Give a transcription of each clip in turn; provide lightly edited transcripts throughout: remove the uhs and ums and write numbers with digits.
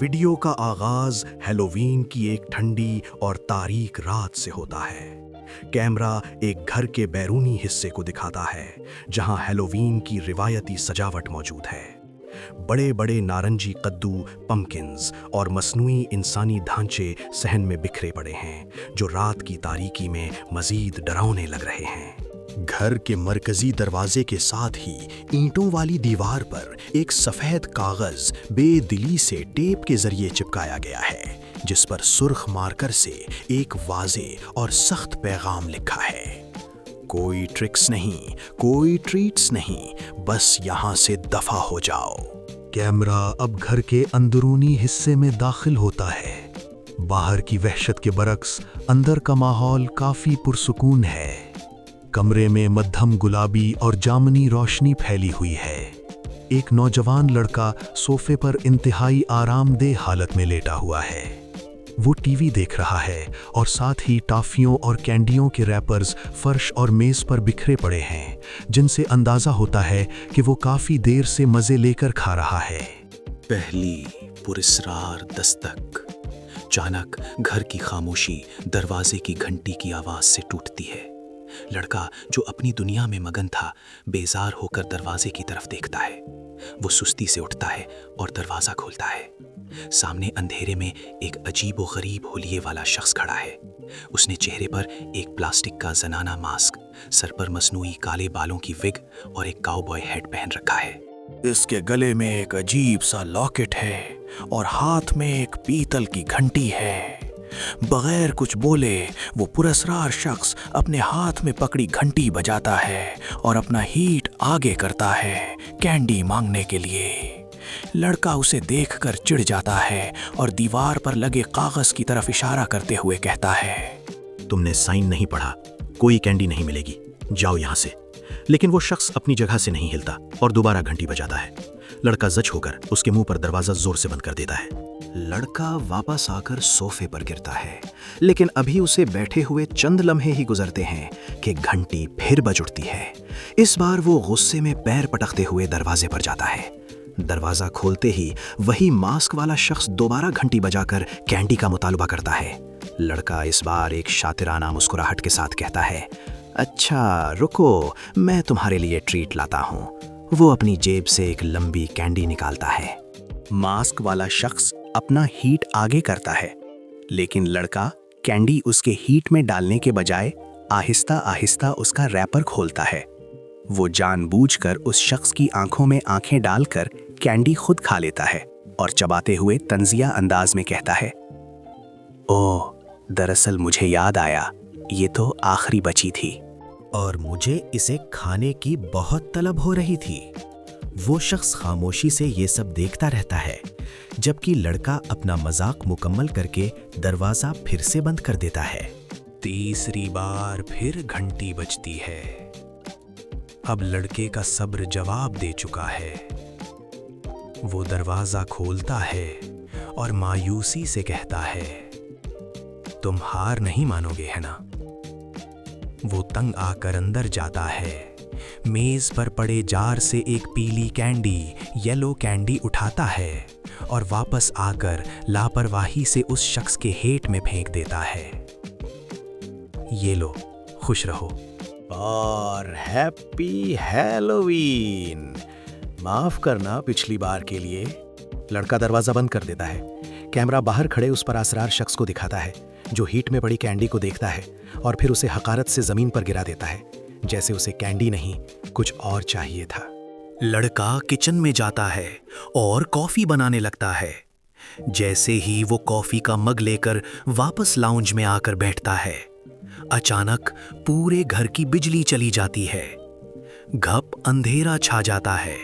Video کا آغاز Halloween کی ایک ٹھنڈی اور تاریک رات سے ہوتا ہے۔ کیمرہ ایک گھر کے بیرونی حصے کو دکھاتا ہے جہاں ہیلووین کی روایتی سجاوٹ موجود ہے۔ بڑے بڑے نارنجی قدو، پمکنز اور مصنوعی انسانی ڈھانچے صحن میں بکھرے پڑے ہیں جو رات کی تاریکی میں مزید ڈراؤنے لگ رہے ہیں۔ گھر کے مرکزی دروازے کے ساتھ ہی اینٹوں والی دیوار پر ایک سفید کاغذ بے دلی سے ٹیپ کے ذریعے چپکایا گیا ہے جس پر سرخ مارکر سے ایک واضح اور سخت پیغام لکھا ہے۔ کوئی ٹرکس نہیں، کوئی ٹریٹس نہیں، بس یہاں سے دفع ہو جاؤ۔ کیمرہ اب گھر کے اندرونی حصے میں داخل ہوتا ہے۔ باہر کی وحشت کے برعکس اندر کا ماحول کافی پرسکون ہے۔ کمرے میں مدھم گلابی اور جامنی روشنی پھیلی ہوئی ہے۔ ایک نوجوان لڑکا صوفے پر انتہائی آرام دہ حالت میں لیٹا ہوا ہے۔ وہ ٹی وی دیکھ رہا ہے اور ساتھ ہی ٹافیوں اور کینڈیوں کے ریپرز فرش اور میز پر بکھرے پڑے ہیں جن سے اندازہ ہوتا ہے کہ وہ کافی دیر سے مزے لے کر کھا رہا ہے۔ پہلی پراسرار دستک۔ اچانک گھر کی خاموشی دروازے کی گھنٹی کی آواز سے ٹوٹتی ہے۔ لڑکا جو اپنی دنیا میں مگن تھا بیزار ہو کر دروازے کی طرف دیکھتا ہے۔ وہ سستی سے اٹھتا ہے اور دروازہ کھولتا ہے۔ سامنے اندھیرے میں ایک عجیب و غریب حلیے والا شخص کھڑا ہے۔ اس نے چہرے پر ایک پلاسٹک کا زنانہ ماسک، سر پر مصنوعی کالے بالوں کی وگ اور ایک کاؤ بوائے ہیٹ پہن رکھا ہے۔ اس کے گلے میں ایک عجیب سا لاکٹ ہے اور ہاتھ میں ایک پیتل کی گھنٹی ہے۔ بغیر کچھ بولے وہ پراسرار شخص اپنے ہاتھ میں پکڑی گھنٹی بجاتا ہے اور اپنا ہیٹ آگے کرتا ہے کینڈی مانگنے کے لیے۔ لڑکا اسے دیکھ کر چڑ جاتا ہے اور دیوار پر لگے کاغذ کی طرف اشارہ کرتے ہوئے کہتا ہے، تم نے سائن نہیں پڑھا، کوئی کینڈی نہیں ملے گی، جاؤ یہاں سے۔ لیکن وہ شخص اپنی جگہ سے نہیں ہلتا اور دوبارہ گھنٹی بجاتا ہے۔ لڑکا زچ ہو کر اس کے منہ پر دروازہ زور سے بند کر دیتا ہے۔ لڑکا واپس آ کر صوفے پر گرتا ہے، لیکن ابھی اسے بیٹھے ہوئے چند لمحے ہی گزرتے ہیں کہ گھنٹی پھر بج اٹھتی ہے۔ اس بار وہ غصے میں پیر پٹکتے ہوئے دروازے پر جاتا ہے۔ دروازہ کھولتے ہی وہی ماسک والا شخص دوبارہ گھنٹی بجا کر کینڈی کا مطالبہ کرتا ہے۔ لڑکا اس بار ایک شاطرانہ مسکراہٹ کے ساتھ کہتا ہے، اچھا رکو، میں تمہارے لیے ٹریٹ لاتا ہوں۔ وہ اپنی جیب سے ایک لمبی کینڈی نکالتا ہے۔ ماسک والا شخص اپنا ہیٹ آگے کرتا ہے، لیکن لڑکا کینڈی اس کے ہیٹ میں ڈالنے کے بجائے آہستہ آہستہ اس کا ریپر کھولتا ہے۔ وہ جان بوجھ کر اس شخص کی آنکھوں میں آنکھیں ڈال کر کینڈی خود کھا لیتا ہے اور چباتے ہوئے طنزیہ انداز میں کہتا ہے، اوہ، دراصل مجھے یاد آیا، یہ تو آخری بچی تھی اور مجھے اسے کھانے کی بہت طلب ہو رہی تھی۔ وہ شخص خاموشی سے یہ سب دیکھتا رہتا ہے جبکہ لڑکا اپنا مذاق مکمل کر کے دروازہ پھر سے بند کر دیتا ہے۔ تیسری بار پھر گھنٹی بجتی ہے۔ اب لڑکے کا صبر جواب دے چکا ہے۔ وہ دروازہ کھولتا ہے اور مایوسی سے کہتا ہے، تم ہار نہیں مانو گے ہے نا؟ وہ تنگ آ کر اندر جاتا ہے، میز پر پڑے جار سے ایک پیلی کینڈی، یلو کینڈی اٹھاتا ہے اور واپس آ کر لاپرواہی سے اس شخص کے ہیٹ میں پھینک دیتا ہے۔ یہ لو، خوش رہو اور ہیپی ہیلووین۔ معاف کرنا پچھلی بار کے لیے۔ لڑکا دروازہ بند کر دیتا ہے۔ کیمرہ باہر کھڑے اس پراسرار شخص کو دکھاتا ہے جو ہیٹ میں پڑی کینڈی کو دیکھتا ہے اور پھر اسے حقارت سے زمین پر گرا دیتا ہے جیسے اسے کینڈی نہیں کچھ اور چاہیے تھا۔ لڑکا کچن میں جاتا ہے اور کافی بنانے لگتا ہے۔ جیسے ہی وہ کافی کا مگ لے کر واپس لاؤنج میں آ کر بیٹھتا ہے، اچانک پورے گھر کی بجلی چلی جاتی ہے۔ گھپ اندھیرا چھا جاتا ہے۔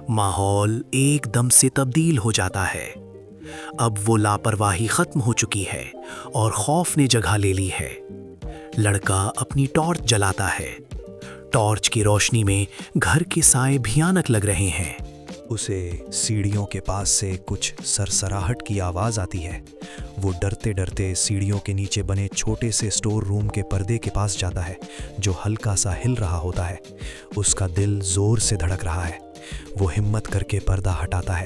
ماحول ایک دم سے تبدیل ہو جاتا ہے۔ اب وہ لاپرواہی ختم ہو چکی ہے اور خوف نے جگہ لے لی ہے۔ لڑکا اپنی ٹارچ جلاتا ہے۔ ٹارچ کی روشنی میں گھر کے سائے بھیانک لگ رہے ہیں۔ اسے سیڑھیوں کے پاس سے کچھ سرسراہٹ کی آواز آتی ہے۔ وہ ڈرتے ڈرتے سیڑھیوں کے نیچے بنے چھوٹے سے سٹور روم کے پردے کے پاس جاتا ہے جو ہلکا سا ہل رہا ہوتا ہے۔ اس کا دل زور سے دھڑک رہا ہے۔ وہ ہمت کر کے پردہ ہٹاتا ہے،